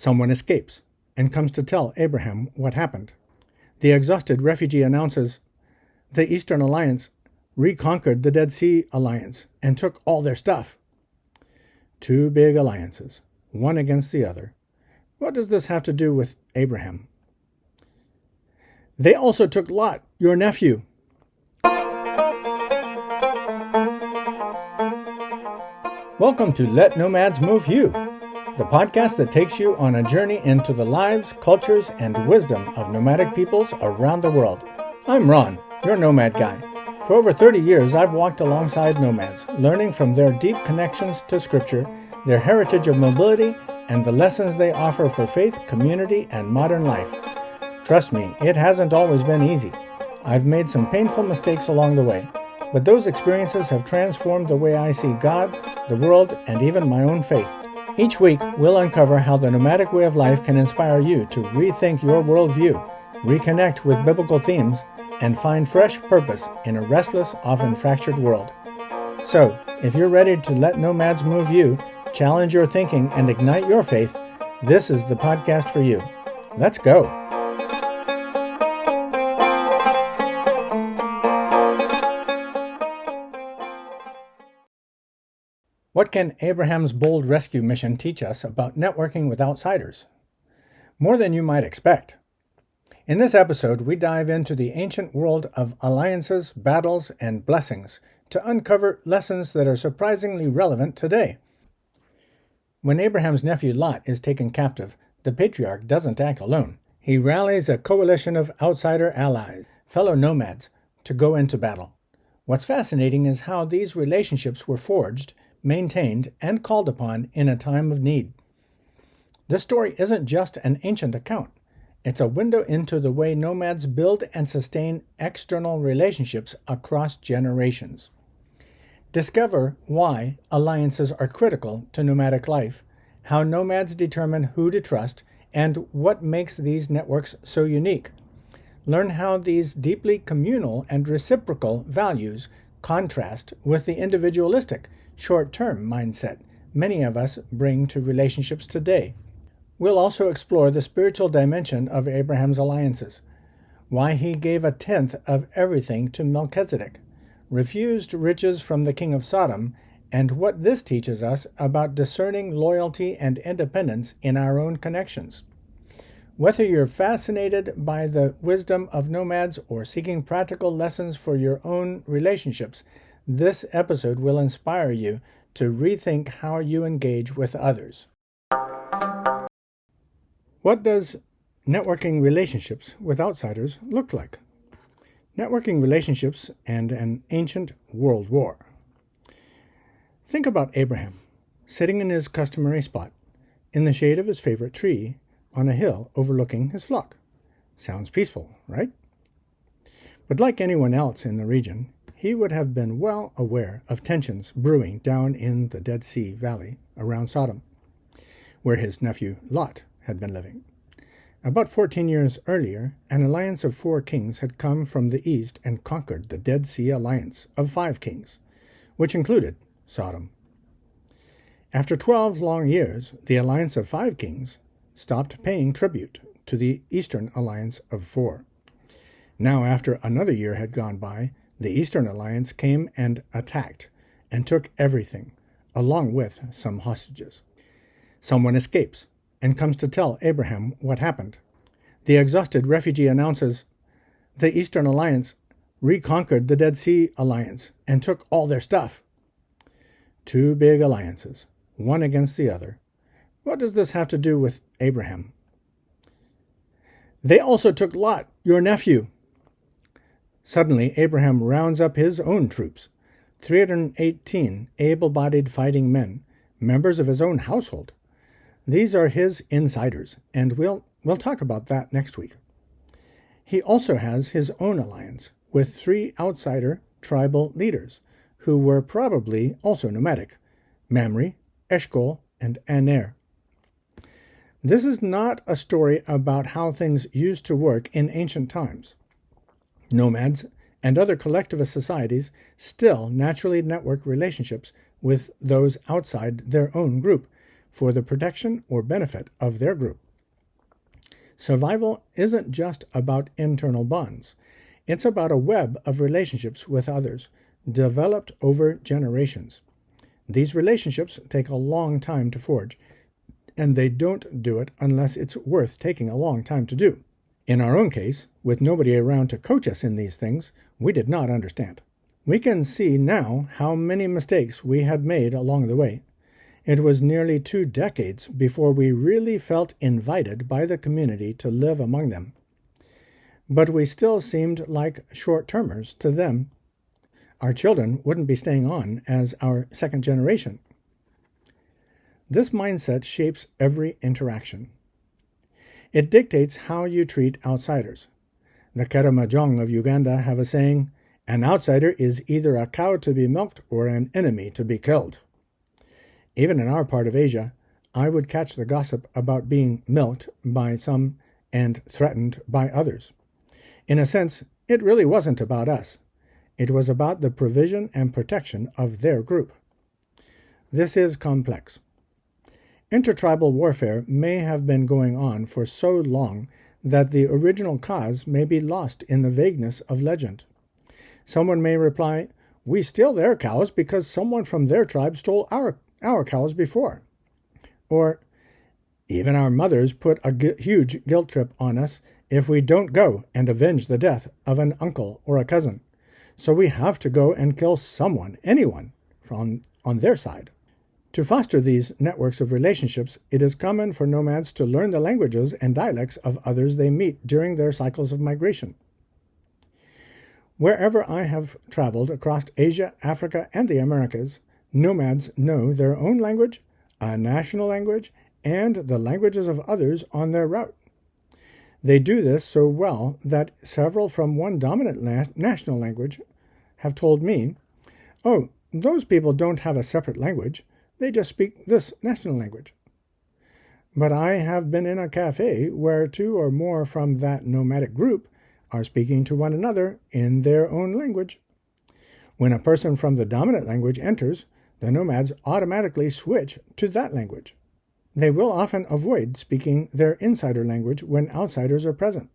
Someone escapes and comes to tell Abraham what happened. The exhausted refugee announces the Eastern Alliance reconquered the Dead Sea Alliance and took all their stuff. Two big alliances, one against the other. What does this have to do with Abraham? They also took Lot, your nephew. Welcome to Let Nomads Move You, the podcast that takes you on a journey into the lives, cultures, and wisdom of nomadic peoples around the world. I'm Ron, your nomad guy. For over 30 years, I've walked alongside nomads, learning from their deep connections to Scripture, their heritage of mobility, and the lessons they offer for faith, community, and modern life. Trust me, it hasn't always been easy. I've made some painful mistakes along the way, but those experiences have transformed the way I see God, the world, and even my own faith. Each week, we'll uncover how the nomadic way of life can inspire you to rethink your worldview, reconnect with biblical themes, and find fresh purpose in a restless, often fractured world. So, if you're ready to let nomads move you, challenge your thinking, and ignite your faith, this is the podcast for you. Let's go. What can Abraham's bold rescue mission teach us about networking with outsiders? More than you might expect. In this episode, we dive into the ancient world of alliances, battles, and blessings to uncover lessons that are surprisingly relevant today. When Abraham's nephew Lot is taken captive, the patriarch doesn't act alone. He rallies a coalition of outsider allies, fellow nomads, to go into battle. What's fascinating is how these relationships were forged, maintained, and called upon in a time of need. This story isn't just an ancient account. It's a window into the way nomads build and sustain external relationships across generations. Discover why alliances are critical to nomadic life, how nomads determine who to trust, and what makes these networks so unique. Learn how these deeply communal and reciprocal values contrast with the individualistic, short-term mindset many of us bring to relationships today. We'll also explore the spiritual dimension of Abraham's alliances, why he gave a tenth of everything to Melchizedek, refused riches from the king of Sodom, and what this teaches us about discerning loyalty and independence in our own connections. Whether you're fascinated by the wisdom of nomads or seeking practical lessons for your own relationships, this episode will inspire you to rethink how you engage with others. What does networking relationships with outsiders look like? Networking relationships and an ancient world war. Think about Abraham, sitting in his customary spot, in the shade of his favorite tree, on a hill overlooking his flock. Sounds peaceful, right? But like anyone else in the region, he would have been well aware of tensions brewing down in the Dead Sea Valley around Sodom, where his nephew Lot had been living. About 14 years earlier, an alliance of 4 kings had come from the east and conquered the Dead Sea Alliance of 5 kings, which included Sodom. After 12 long years, the alliance of 5 kings stopped paying tribute to the Eastern Alliance of 4. Now, after another year had gone by, the Eastern Alliance came and attacked and took everything, along with some hostages. Someone escapes and comes to tell Abraham what happened. The exhausted refugee announces the Eastern Alliance reconquered the Dead Sea Alliance and took all their stuff. Two big alliances, one against the other. What does this have to do with Abraham? They also took Lot, your nephew. Suddenly, Abraham rounds up his own troops, 318 able-bodied fighting men, members of his own household. These are his insiders, and we'll talk about that next week. He also has his own alliance with 3 outsider tribal leaders, who were probably also nomadic, Mamre, Eshcol, and Aner. This is not a story about how things used to work in ancient times. Nomads and other collectivist societies still naturally network relationships with those outside their own group, for the protection or benefit of their group. Survival isn't just about internal bonds. It's about a web of relationships with others, developed over generations. These relationships take a long time to forge, and they don't do it unless it's worth taking a long time to do. In our own case, with nobody around to coach us in these things, we did not understand. We can see now how many mistakes we had made along the way. It was nearly 2 decades before we really felt invited by the community to live among them. But we still seemed like short-termers to them. Our children wouldn't be staying on as our second generation. This mindset shapes every interaction. It dictates how you treat outsiders. The Karamojong of Uganda have a saying, "An outsider is either a cow to be milked or an enemy to be killed." Even in our part of Asia, I would catch the gossip about being milked by some and threatened by others. In a sense, it really wasn't about us. It was about the provision and protection of their group. This is complex. Intertribal warfare may have been going on for so long that the original cause may be lost in the vagueness of legend. Someone may reply, "We steal their cows because someone from their tribe stole our cows before." Or, "Even our mothers put a huge guilt trip on us if we don't go and avenge the death of an uncle or a cousin. So we have to go and kill someone, anyone, on their side." To foster these networks of relationships, it is common for nomads to learn the languages and dialects of others they meet during their cycles of migration. Wherever I have traveled across Asia, Africa, and the Americas, nomads know their own language, a national language, and the languages of others on their route. They do this so well that several from one dominant national language have told me, "Oh, those people don't have a separate language. They just speak this national language." But I have been in a cafe where 2 or more from that nomadic group are speaking to one another in their own language. When a person from the dominant language enters, the nomads automatically switch to that language. They will often avoid speaking their insider language when outsiders are present.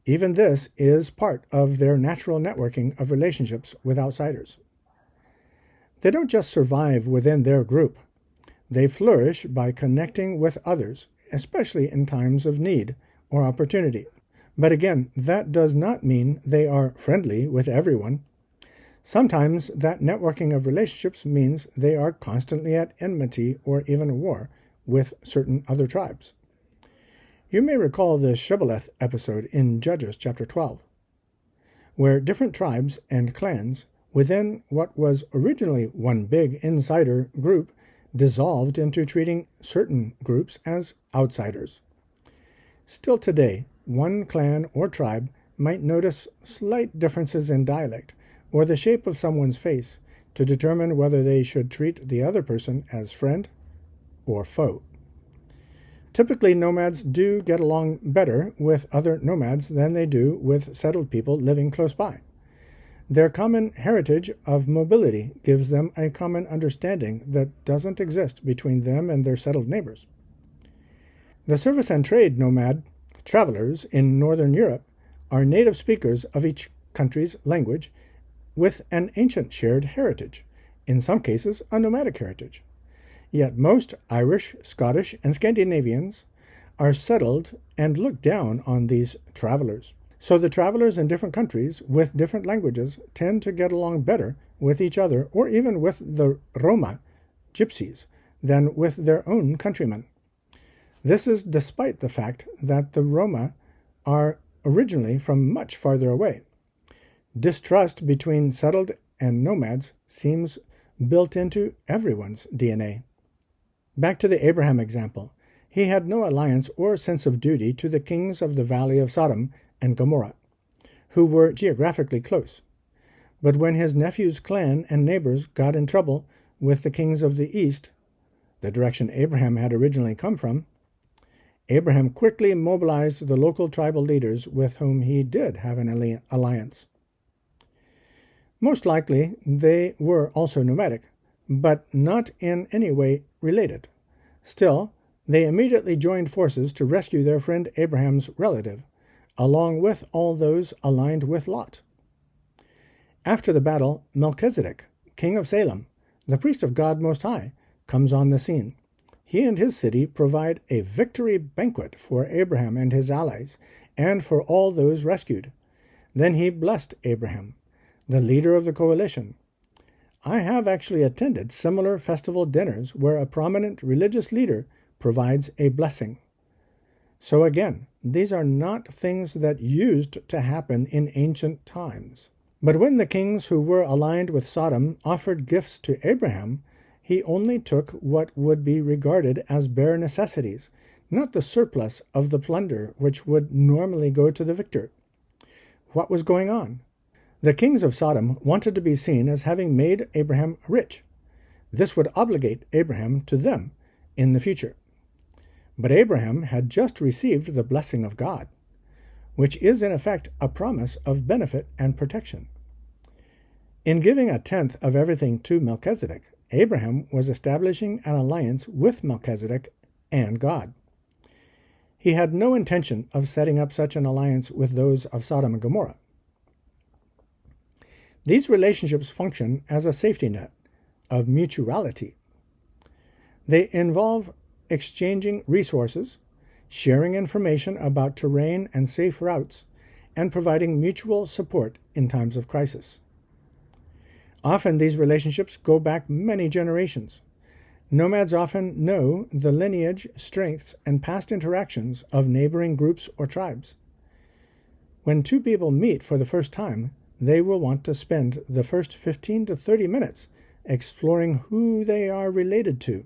Even this is part of their natural networking of relationships with outsiders. They don't just survive within their group. They flourish by connecting with others, especially in times of need or opportunity. But again, that does not mean they are friendly with everyone. Sometimes that networking of relationships means they are constantly at enmity or even war with certain other tribes. You may recall the Shibboleth episode in Judges chapter 12, where different tribes and clans within what was originally one big insider group dissolved into treating certain groups as outsiders. Still today, one clan or tribe might notice slight differences in dialect or the shape of someone's face to determine whether they should treat the other person as friend or foe. Typically, nomads do get along better with other nomads than they do with settled people living close by. Their common heritage of mobility gives them a common understanding that doesn't exist between them and their settled neighbors. The service and trade nomad travelers in Northern Europe are native speakers of each country's language with an ancient shared heritage, in some cases a nomadic heritage. Yet most Irish, Scottish, and Scandinavians are settled and look down on these travelers. So the travelers in different countries with different languages tend to get along better with each other or even with the Roma, gypsies, than with their own countrymen. This is despite the fact that the Roma are originally from much farther away. Distrust between settled and nomads seems built into everyone's DNA. Back to the Abraham example. He had no alliance or sense of duty to the kings of the valley of Sodom and Gomorrah, who were geographically close. But when his nephew's clan and neighbors got in trouble with the kings of the east, the direction Abraham had originally come from, Abraham quickly mobilized the local tribal leaders with whom he did have an alliance. Most likely, they were also nomadic, but not in any way related. Still, they immediately joined forces to rescue their friend Abraham's relative, along with all those aligned with Lot. After the battle, Melchizedek, king of Salem, the priest of God Most High, comes on the scene. He and his city provide a victory banquet for Abraham and his allies, and for all those rescued. Then he blessed Abraham, the leader of the coalition. I have actually attended similar festival dinners where a prominent religious leader provides a blessing. So again, these are not things that used to happen in ancient times. But when the kings who were aligned with Sodom offered gifts to Abraham, he only took what would be regarded as bare necessities, not the surplus of the plunder which would normally go to the victor. What was going on? The kings of Sodom wanted to be seen as having made Abraham rich. This would obligate Abraham to them in the future. But Abraham had just received the blessing of God, which is in effect a promise of benefit and protection. In giving a tenth of everything to Melchizedek, Abraham was establishing an alliance with Melchizedek and God. He had no intention of setting up such an alliance with those of Sodom and Gomorrah. These relationships function as a safety net of mutuality. They involve exchanging resources, sharing information about terrain and safe routes, and providing mutual support in times of crisis. Often these relationships go back many generations. Nomads often know the lineage, strengths, and past interactions of neighboring groups or tribes. When two people meet for the first time, they will want to spend the first 15 to 30 minutes exploring who they are related to.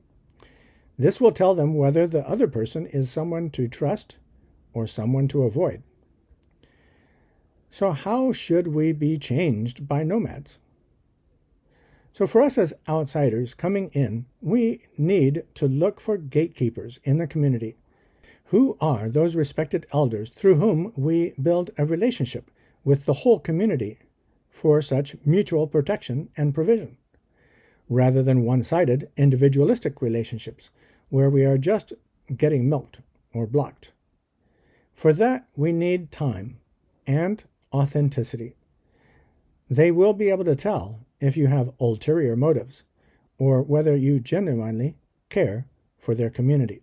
This will tell them whether the other person is someone to trust or someone to avoid. So how should we be changed by nomads? So for us as outsiders coming in, we need to look for gatekeepers in the community. Who are those respected elders through whom we build a relationship with the whole community for such mutual protection and provision, rather than one-sided individualistic relationships where we are just getting milked or blocked? For that, we need time and authenticity. They will be able to tell if you have ulterior motives, or whether you genuinely care for their community.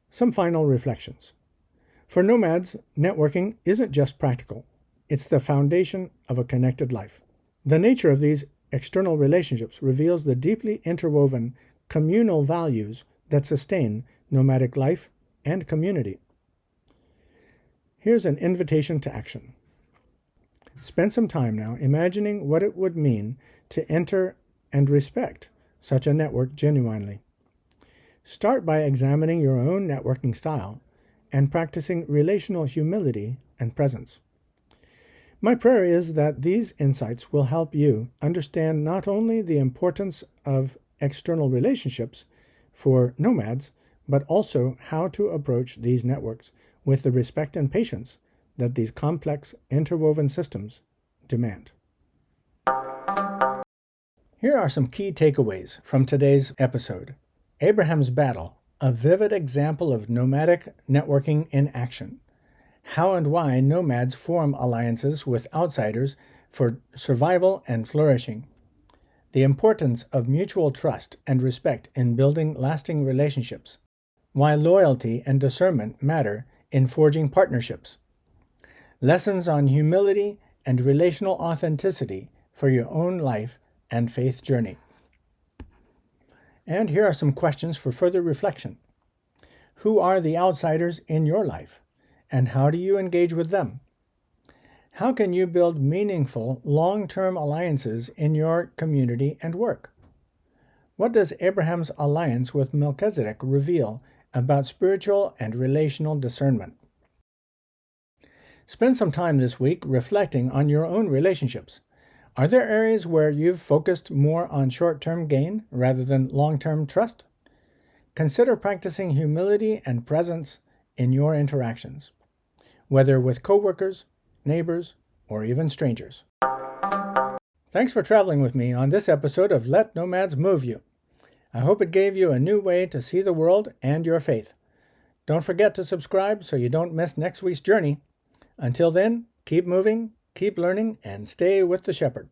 Some final reflections. For nomads, networking isn't just practical. It's the foundation of a connected life. The nature of these external relationships reveals the deeply interwoven communal values that sustain nomadic life and community. Here's an invitation to action. Spend some time now imagining what it would mean to enter and respect such a network genuinely. Start by examining your own networking style and practicing relational humility and presence. My prayer is that these insights will help you understand not only the importance of external relationships for nomads, but also how to approach these networks with the respect and patience that these complex interwoven systems demand. Here are some key takeaways from today's episode. Abraham's battle, a vivid example of nomadic networking in action. How and why nomads form alliances with outsiders for survival and flourishing. The importance of mutual trust and respect in building lasting relationships. Why loyalty and discernment matter in forging partnerships. Lessons on humility and relational authenticity for your own life and faith journey. And here are some questions for further reflection. Who are the outsiders in your life, and how do you engage with them? How can you build meaningful, long-term alliances in your community and work? What does Abraham's alliance with Melchizedek reveal about spiritual and relational discernment? Spend some time this week reflecting on your own relationships. Are there areas where you've focused more on short-term gain rather than long-term trust? Consider practicing humility and presence in your interactions, whether with coworkers, neighbors, or even strangers. Thanks for traveling with me on this episode of Let Nomads Move You. I hope it gave you a new way to see the world and your faith. Don't forget to subscribe so you don't miss next week's journey. Until then, keep moving, keep learning, and stay with the shepherd.